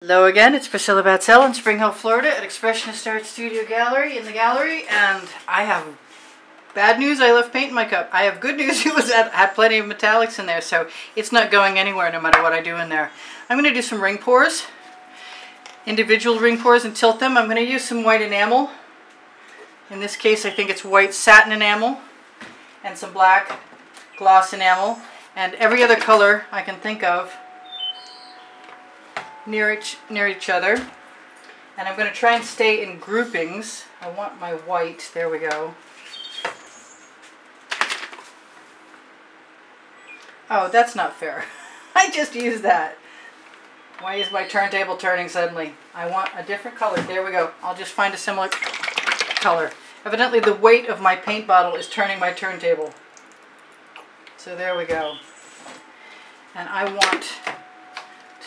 Hello again, it's Priscilla Batzell in Spring Hill, Florida at Expressionist Art Studio Gallery in the gallery, and I have bad news. I left paint in my cup. I have good news. It had plenty of metallics in there, so it's not going anywhere no matter what I do in there. I'm going to do some ring pours, individual ring pours, and tilt them. I'm going to use some white enamel. In this case, I think it's white satin enamel and some black gloss enamel, and every other color I can think of near each other. And I'm going to try and stay in groupings. I want my white. There we go. Oh, that's not fair. I just used that. Why is my turntable turning suddenly? I want a different color. There we go. I'll just find a similar color. Evidently the weight of my paint bottle is turning my turntable. So there we go. And I want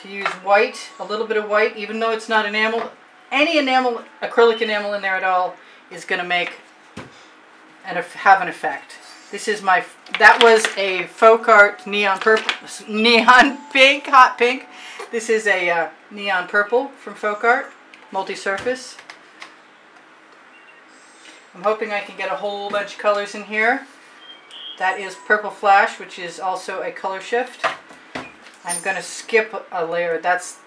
to use white, a little bit of white, even though it's not enamel. Any enamel, acrylic enamel in there at all is going to make and have an effect. This is my, that was a Floetrol neon purple, neon pink, hot pink. This is a neon purple from Deco-Art, multi-surface. I'm hoping I can get a whole bunch of colors in here. That is Purple Flash, which is also a color shift. I'm going to skip a layer. That's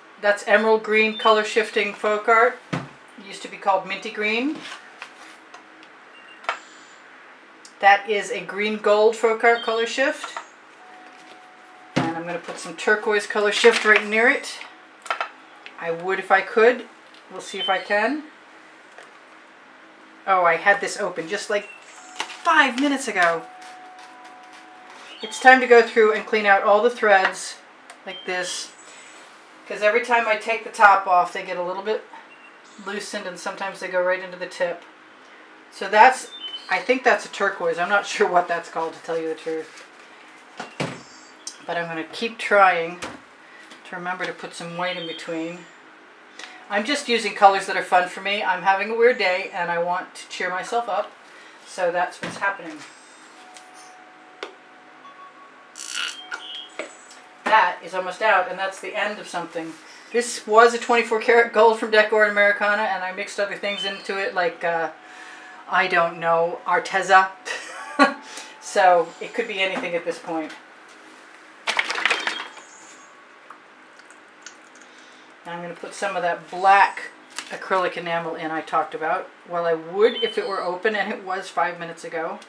emerald green color shifting Deco-Art. It used to be called minty green. That is a green gold Deco-Art color shift. And I'm going to put some turquoise color shift right near it. I would if I could. We'll see if I can. Oh, I had this open just like 5 minutes ago. It's time to go through and clean out all the threads like this, because every time I take the top off they get a little bit loosened and sometimes they go right into the tip. So that's, I think that's a turquoise. I'm not sure what that's called, to tell you the truth. But I'm going to keep trying to remember to put some white in between. I'm just using colors that are fun for me. I'm having a weird day and I want to cheer myself up, so that's what's happening. That is almost out, and that's the end of something. This was a 24 karat gold from Deco-Art Americana, and I mixed other things into it, like, I don't know, Arteza. So it could be anything at this point. Now I'm going to put some of that black acrylic enamel in I talked about. Well, I would if it were open, and it was 5 minutes ago.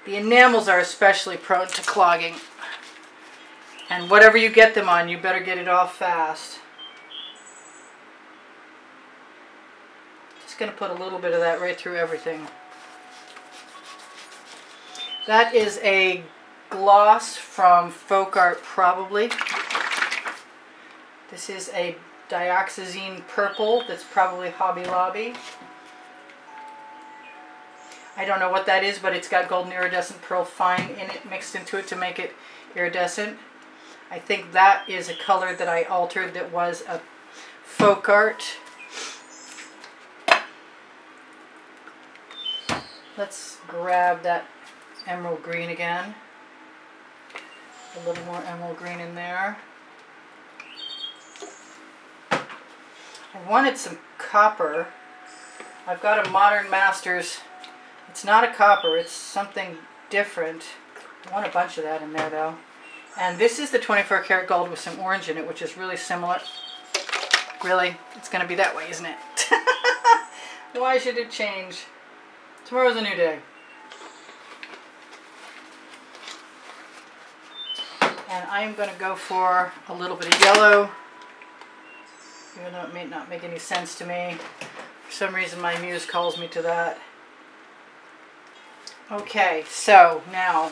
The enamels are especially prone to clogging. And whatever you get them on, you better get it off fast. Just going to put a little bit of that right through everything. That is a gloss from Deco-Art, probably. This is a dioxazine purple that's probably Hobby Lobby. I don't know what that is, but it's got golden iridescent pearl fine in it, mixed into it to make it iridescent. I think that is a color that I altered that was a Deco-Art. Let's grab that emerald green again. A little more emerald green in there. I wanted some copper. I've got a Modern Masters. It's not a copper, it's something different. I want a bunch of that in there though. And this is the 24 karat gold with some orange in it, which is really similar. Really? It's going to be that way, isn't it? Why should it change? Tomorrow's a new day. And I'm going to go for a little bit of yellow, even though it may not make any sense to me. For some reason my muse calls me to that. Okay, so now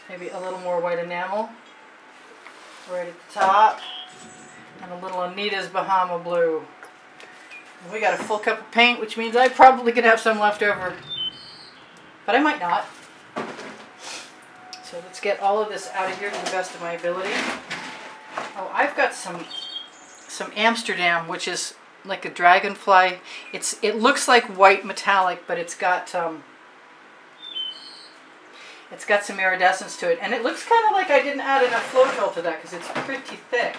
maybe a little more white enamel right at the top, and a little Anita's Bahama Blue. And we got a full cup of paint, which means I probably could have some left over, but I might not. So let's get all of this out of here to the best of my ability. Oh, I've got some Amsterdam, which is like a dragonfly. It looks like white metallic, but it's got It's got some iridescence to it, and it looks kind of like I didn't add enough Floetrol to that because it's pretty thick,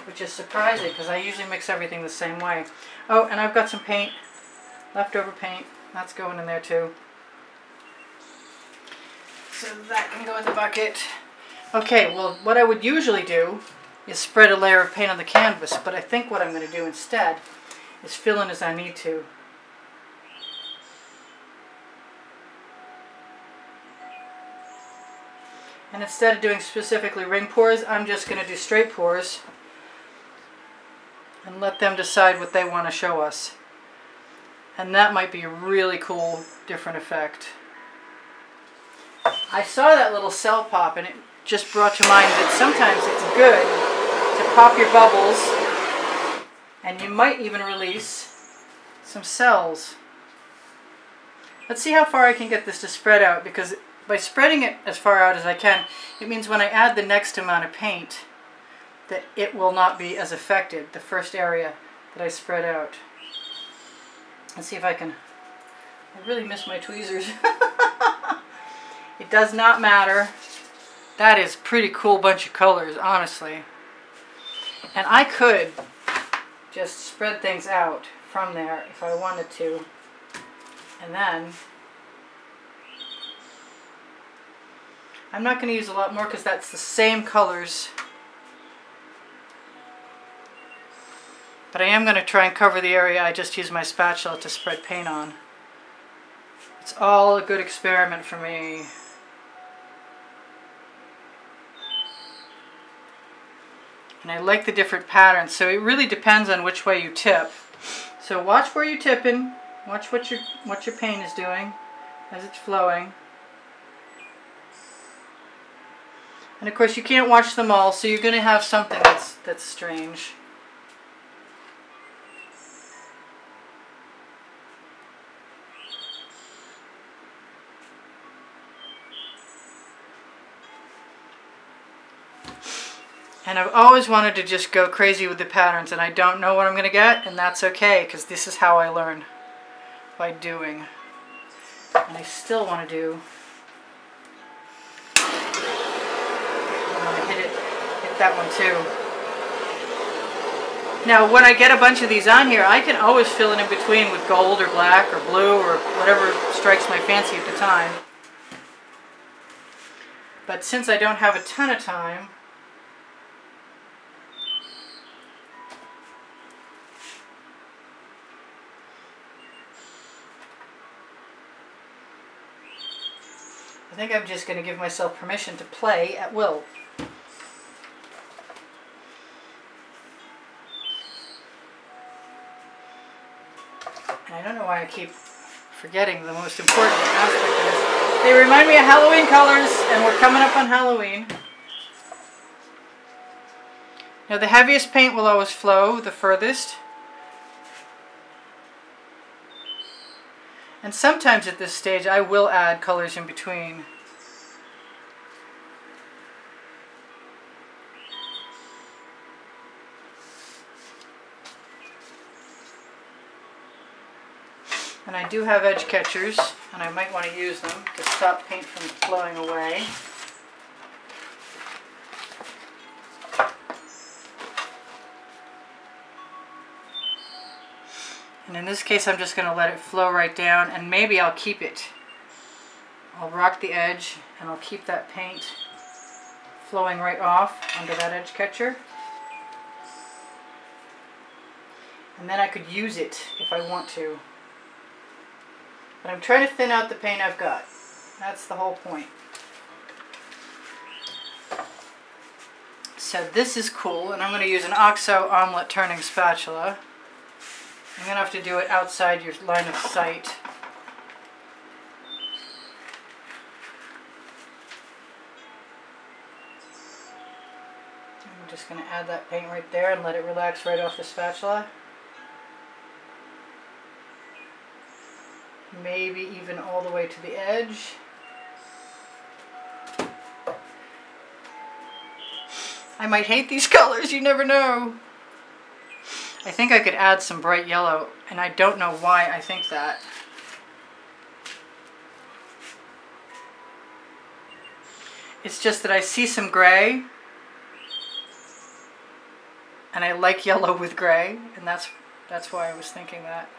which is surprising because I usually mix everything the same way. Oh, and I've got some paint, leftover paint. That's going in there too. So that can go in the bucket. Okay, well, what I would usually do is spread a layer of paint on the canvas, but I think what I'm going to do instead is fill in as I need to. And instead of doing specifically ring pours, I'm just going to do straight pours and let them decide what they want to show us. And that might be a really cool, different effect. I saw that little cell pop and it just brought to mind that sometimes it's good to pop your bubbles and you might even release some cells. Let's see how far I can get this to spread out, because by spreading it as far out as I can, it means when I add the next amount of paint that it will not be as affected, the first area that I spread out. Let's see if I can. I really miss my tweezers. It does not matter. That is a pretty cool bunch of colors, honestly. And I could just spread things out from there if I wanted to. And then I'm not going to use a lot more because that's the same colors. But I am going to try and cover the area I just used my spatula to spread paint on. It's all a good experiment for me. And I like the different patterns, so it really depends on which way you tip. So watch where you're tipping, watch what your paint is doing as it's flowing. And of course you can't watch them all, so you're going to have something that's strange. And I've always wanted to just go crazy with the patterns, and I don't know what I'm going to get, and that's okay, because this is how I learn, by doing. And I still want to do. I want to hit that one too. Now, when I get a bunch of these on here, I can always fill it in between with gold or black or blue or whatever strikes my fancy at the time. But since I don't have a ton of time, I think I'm just going to give myself permission to play at will. And I don't know why I keep forgetting the most important aspect of this. They remind me of Halloween colors, and we're coming up on Halloween. Now the heaviest paint will always flow the furthest. And sometimes at this stage I will add colors in between. And I do have edge catchers, and I might want to use them to stop paint from flowing away. And in this case, I'm just going to let it flow right down, and maybe I'll keep it. I'll rock the edge, and I'll keep that paint flowing right off under that edge catcher. And then I could use it if I want to. But I'm trying to thin out the paint I've got. That's the whole point. So this is cool, and I'm going to use an OXO omelet turning spatula. I'm going to have to do it outside your line of sight. I'm just going to add that paint right there and let it relax right off the spatula. Maybe even all the way to the edge. I might hate these colors, you never know. I think I could add some bright yellow, and I don't know why I think that. It's just that I see some gray, and I like yellow with gray, and that's why I was thinking that.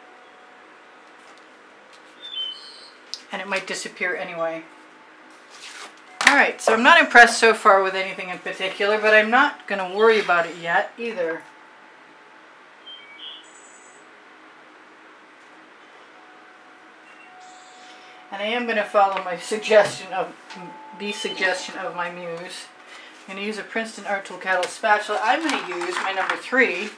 And it might disappear anyway. Alright, so I'm not impressed so far with anything in particular, but I'm not going to worry about it yet either. And I am going to follow my suggestion of my muse. I'm going to use a Princeton Art Tool Kettle spatula. I'm going to use my number 3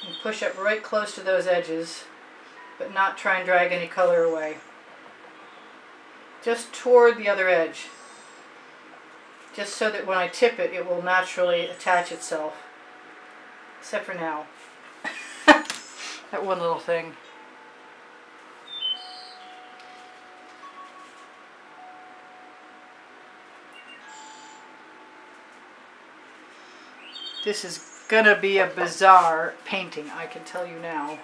and push up right close to those edges, but not try and drag any color away. Just toward the other edge. Just so that when I tip it, it will naturally attach itself. Except for now. That one little thing. This is gonna be a bizarre painting, I can tell you now.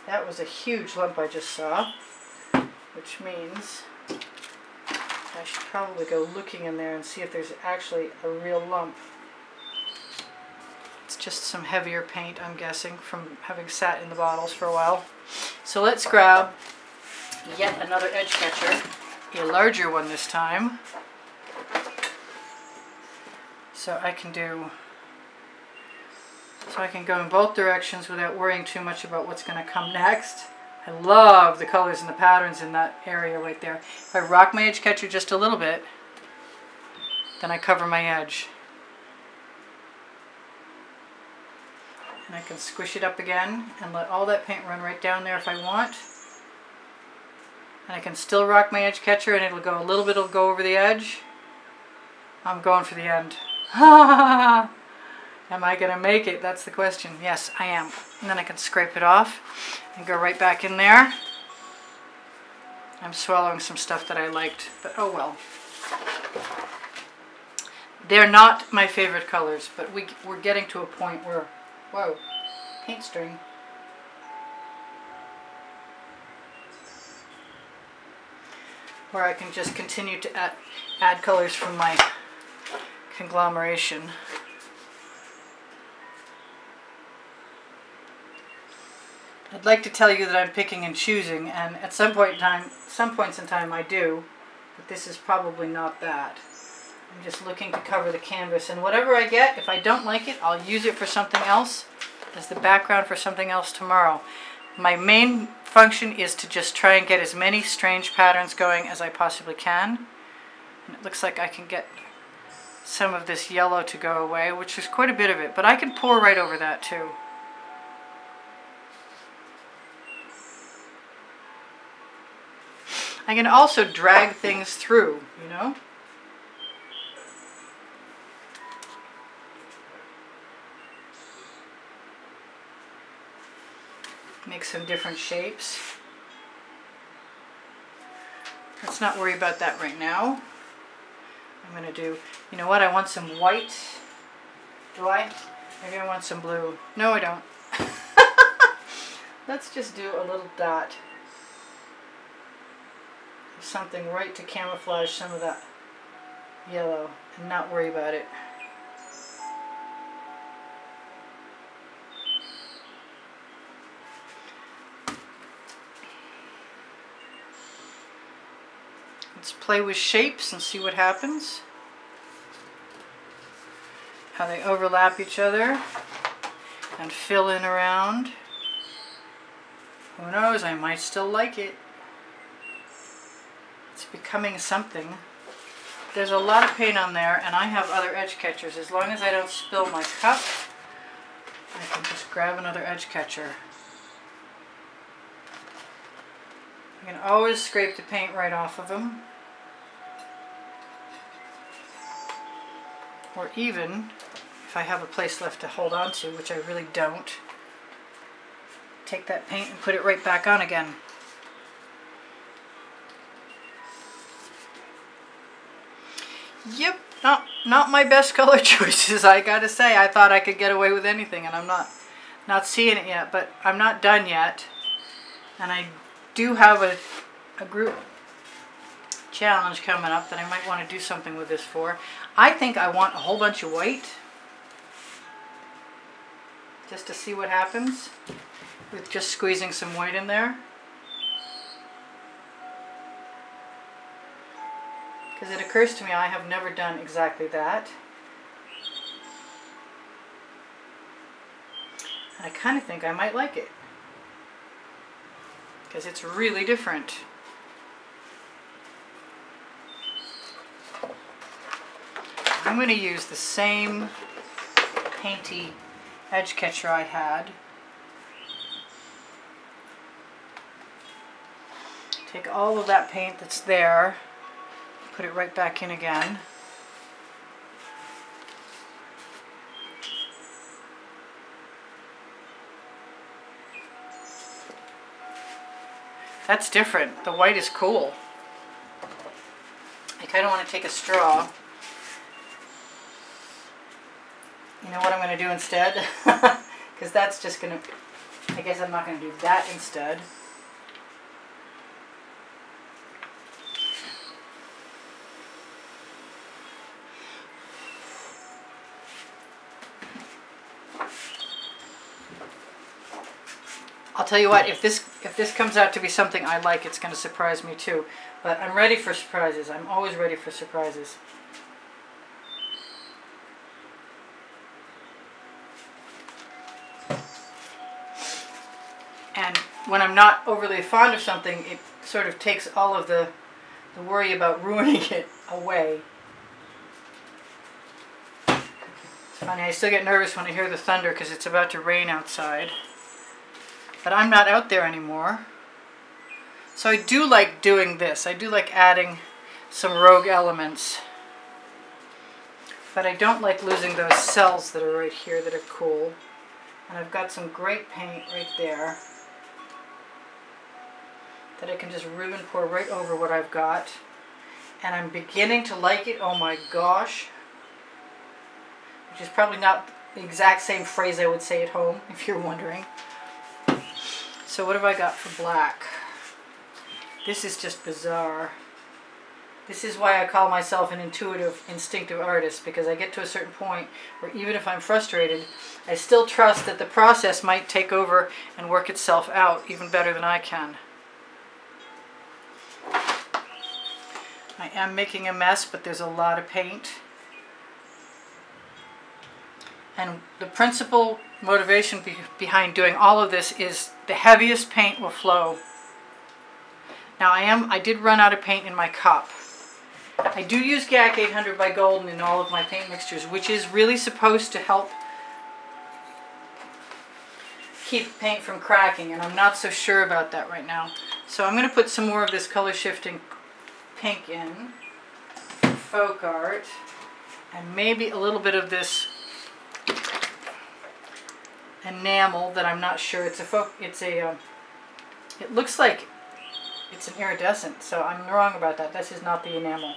That was a huge lump I just saw, which means I should probably go looking in there and see if there's actually a real lump. It's just some heavier paint, I'm guessing, from having sat in the bottles for a while. So let's grab yet another edge catcher, a larger one this time, so I can go in both directions without worrying too much about what's going to come next. I love the colors and the patterns in that area right there. If I rock my edge catcher just a little bit, then I cover my edge. And I can squish it up again and let all that paint run right down there if I want. And I can still rock my edge catcher and it'll go a little bit, it'll go over the edge. I'm going for the end. Am I going to make it? That's the question. Yes, I am. And then I can scrape it off and go right back in there. I'm swallowing some stuff that I liked, but oh well. They're not my favorite colors, but we're getting to a point where, whoa, paint string. Where I can just continue to add colors from my conglomeration. I'd like to tell you that I'm picking and choosing, and at some points in time I do, but this is probably not that. I'm just looking to cover the canvas, and whatever I get, if I don't like it, I'll use it for something else as the background for something else tomorrow. My main function is to just try and get as many strange patterns going as I possibly can. And it looks like I can get some of this yellow to go away, which is quite a bit of it, but I can pour right over that too. I can also drag things through, you know? Make some different shapes. Let's not worry about that right now. I'm going to do, you know what, I want some white. Do I? Maybe I want some blue. No, I don't. Let's just do a little dot. Something right to camouflage some of that yellow and not worry about it. Let's play with shapes and see what happens. How they overlap each other and fill in around. Who knows, I might still like it. It's becoming something. There's a lot of paint on there, and I have other edge catchers. As long as I don't spill my cup, I can just grab another edge catcher. I can always scrape the paint right off of them. Or even, if I have a place left to hold on to, which I really don't, take that paint and put it right back on again. Yep, not my best color choices, I gotta say. I thought I could get away with anything, and I'm not seeing it yet, but I'm not done yet. And I do have a group challenge coming up that I might want to do something with this for. I think I want a whole bunch of white, just to see what happens with just squeezing some white in there. Because it occurs to me I have never done exactly that. And I kind of think I might like it, because it's really different. I'm going to use the same painty edge catcher I had. Take all of that paint that's there, put it right back in again. That's different. The white is cool. I kind of want to take a straw. You know what I'm going to do instead? Because that's just going to... I guess I'm not going to do that instead. I'll tell you what, if this comes out to be something I like, it's going to surprise me too. But I'm ready for surprises. I'm always ready for surprises. And when I'm not overly fond of something, it sort of takes all of the worry about ruining it away. It's funny, I still get nervous when I hear the thunder because it's about to rain outside. But I'm not out there anymore. So I do like doing this. I do like adding some rogue elements. But I don't like losing those cells that are right here that are cool. And I've got some great paint right there that I can just ribbon pour right over what I've got. And I'm beginning to like it. Oh my gosh. Which is probably not the exact same phrase I would say at home, if you're wondering. So what have I got for black? This is just bizarre. This is why I call myself an intuitive, instinctive artist, because I get to a certain point where even if I'm frustrated, I still trust that the process might take over and work itself out even better than I can. I am making a mess, but there's a lot of paint. And the principal motivation behind doing all of this is the heaviest paint will flow. Now I did run out of paint in my cup. I do use GAC 800 by Golden in all of my paint mixtures, which is really supposed to help keep paint from cracking, and I'm not so sure about that right now. So I'm going to put some more of this color shifting pink in, Folk Art, and maybe a little bit of this enamel that I'm not sure. It looks like it's an iridescent, so I'm wrong about that. This is not the enamel.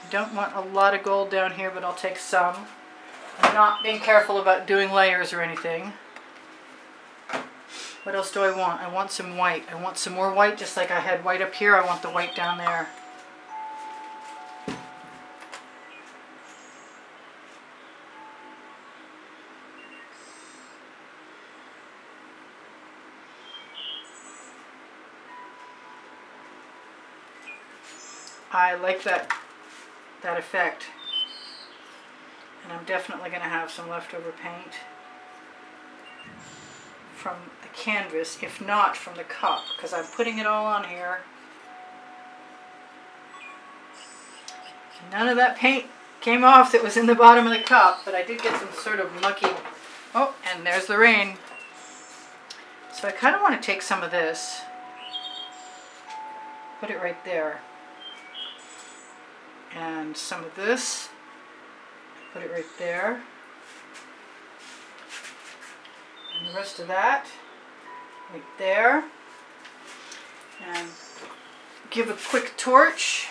I don't want a lot of gold down here, but I'll take some. I'm not being careful about doing layers or anything. What else do I want? I want some white. I want some more white, just like I had white up here. I want the white down there. I like that effect, and I'm definitely going to have some leftover paint from the canvas, if not from the cup, because I'm putting it all on here. None of that paint came off that was in the bottom of the cup, but I did get some sort of mucky... Oh, and there's the rain. So I kind of want to take some of this, put it right there. And some of this, put it right there. And the rest of that, right there. And give a quick torch.